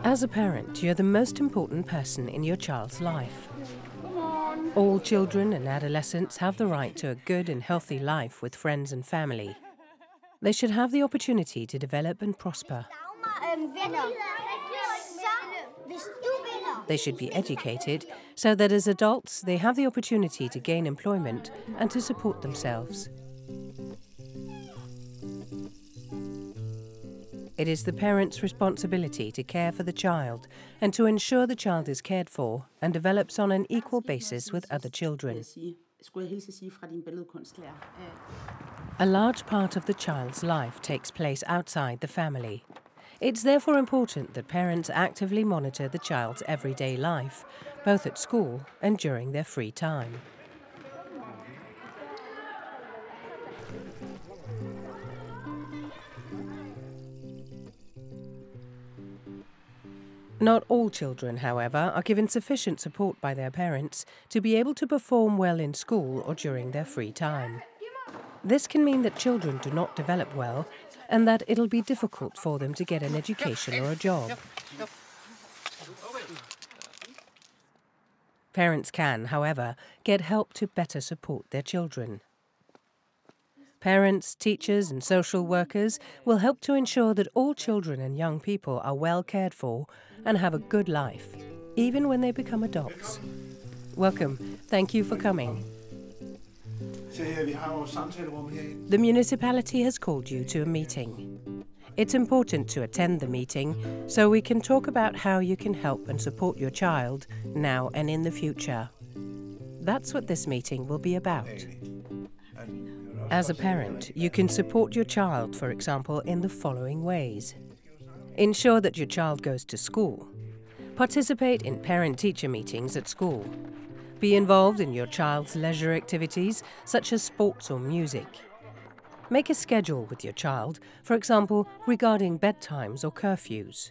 As a parent, you're the most important person in your child's life. All children and adolescents have the right to a good and healthy life with friends and family. They should have the opportunity to develop and prosper. They should be educated so that as adults they have the opportunity to gain employment and to support themselves. It is the parent's responsibility to care for the child and to ensure the child is cared for and develops on an equal basis with other children. A large part of the child's life takes place outside the family. It's therefore important that parents actively monitor the child's everyday life, both at school and during their free time. Not all children, however, are given sufficient support by their parents to be able to perform well in school or during their free time. This can mean that children do not develop well and that it'll be difficult for them to get an education or a job. Parents can, however, get help to better support their children. Parents, teachers and social workers will help to ensure that all children and young people are well cared for and have a good life, even when they become adults. Welcome. Thank you for coming. The municipality has called you to a meeting. It's important to attend the meeting so we can talk about how you can help and support your child now and in the future. That's what this meeting will be about. As a parent, you can support your child, for example, in the following ways. Ensure that your child goes to school. Participate in parent-teacher meetings at school. Be involved in your child's leisure activities, such as sports or music. Make a schedule with your child, for example, regarding bedtimes or curfews.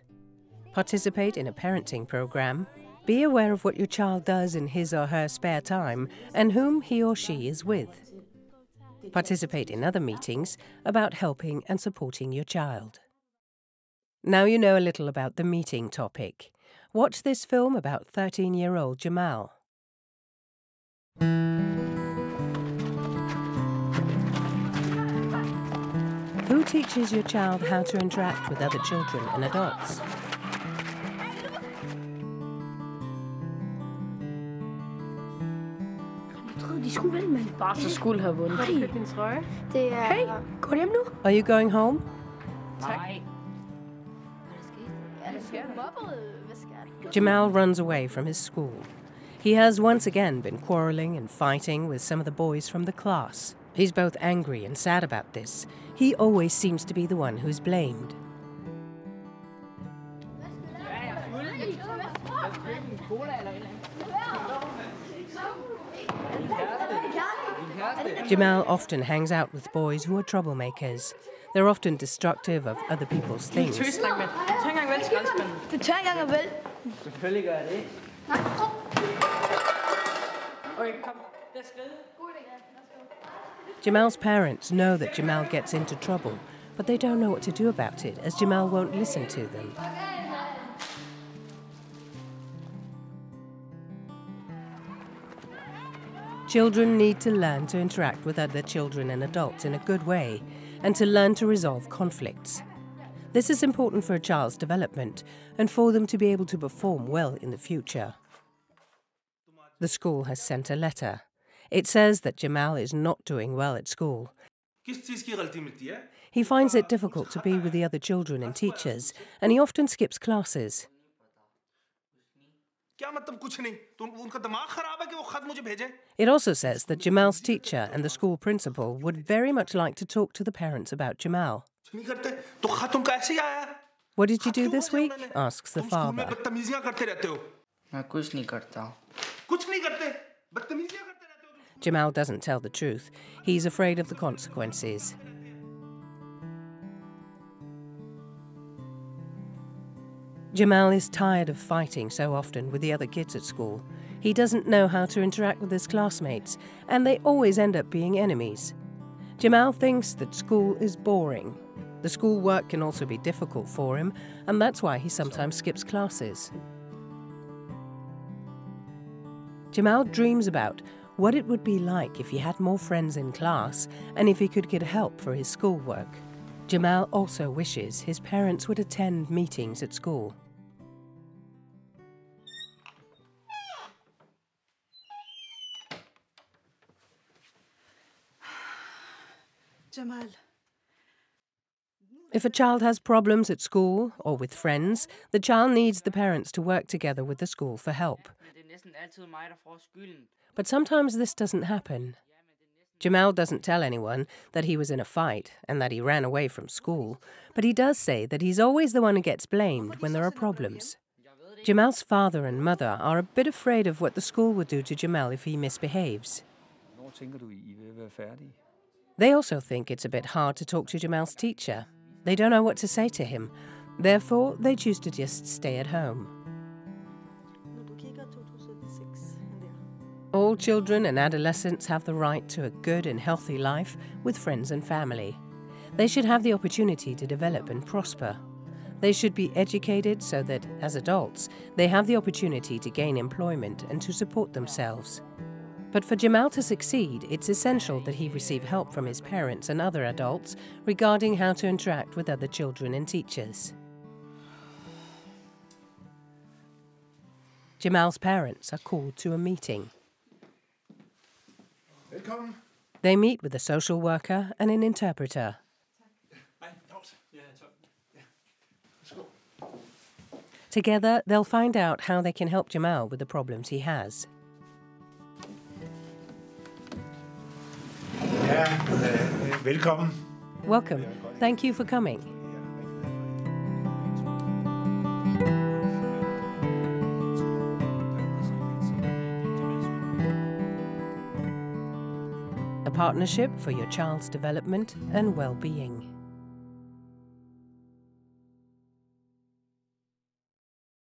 Participate in a parenting program. Be aware of what your child does in his or her spare time and whom he or she is with. Participate in other meetings about helping and supporting your child. Now you know a little about the meeting topic. Watch this film about 13-year-old Jamal. Who teaches your child how to interact with other children and adults? Hey, går du hjem nu? Are you going home? Jamal runs away from his school. He has once again been quarrelling and fighting with some of the boys from the class. He's both angry and sad about this. He always seems to be the one who's blamed. Jamal often hangs out with boys who are troublemakers. They're often destructive of other people's things. Jamal's parents know that Jamal gets into trouble, but they don't know what to do about it, as Jamal won't listen to them. Children need to learn to interact with other children and adults in a good way, and to learn to resolve conflicts. This is important for a child's development and for them to be able to perform well in the future. The school has sent a letter. It says that Jamal is not doing well at school. He finds it difficult to be with the other children and teachers, and he often skips classes. It also says that Jamal's teacher and the school principal would very much like to talk to the parents about Jamal. What did you do this week? Asks the father. Jamal doesn't tell the truth. He's afraid of the consequences. Jamal is tired of fighting so often with the other kids at school. He doesn't know how to interact with his classmates, and they always end up being enemies. Jamal thinks that school is boring. The school work can also be difficult for him, and that's why he sometimes skips classes. Jamal dreams about what it would be like if he had more friends in class and if he could get help for his schoolwork. Jamal also wishes his parents would attend meetings at school. Jamal. If a child has problems at school or with friends, the child needs the parents to work together with the school for help. But sometimes this doesn't happen. Jamal doesn't tell anyone that he was in a fight and that he ran away from school, but he does say that he's always the one who gets blamed when there are problems. Jamal's father and mother are a bit afraid of what the school will do to Jamal if he misbehaves. They also think it's a bit hard to talk to Jamal's teacher. They don't know what to say to him. Therefore, they choose to just stay at home. All children and adolescents have the right to a good and healthy life with friends and family. They should have the opportunity to develop and prosper. They should be educated so that, as adults, they have the opportunity to gain employment and to support themselves. But for Jamal to succeed, it's essential that he receive help from his parents and other adults regarding how to interact with other children and teachers. Jamal's parents are called to a meeting. Velkommen. They meet with a social worker and an interpreter. Together, they'll find out how they can help Jamal with the problems he has. Velkommen. Welcome. Thank you for coming. A partnership for your child's development and well-being.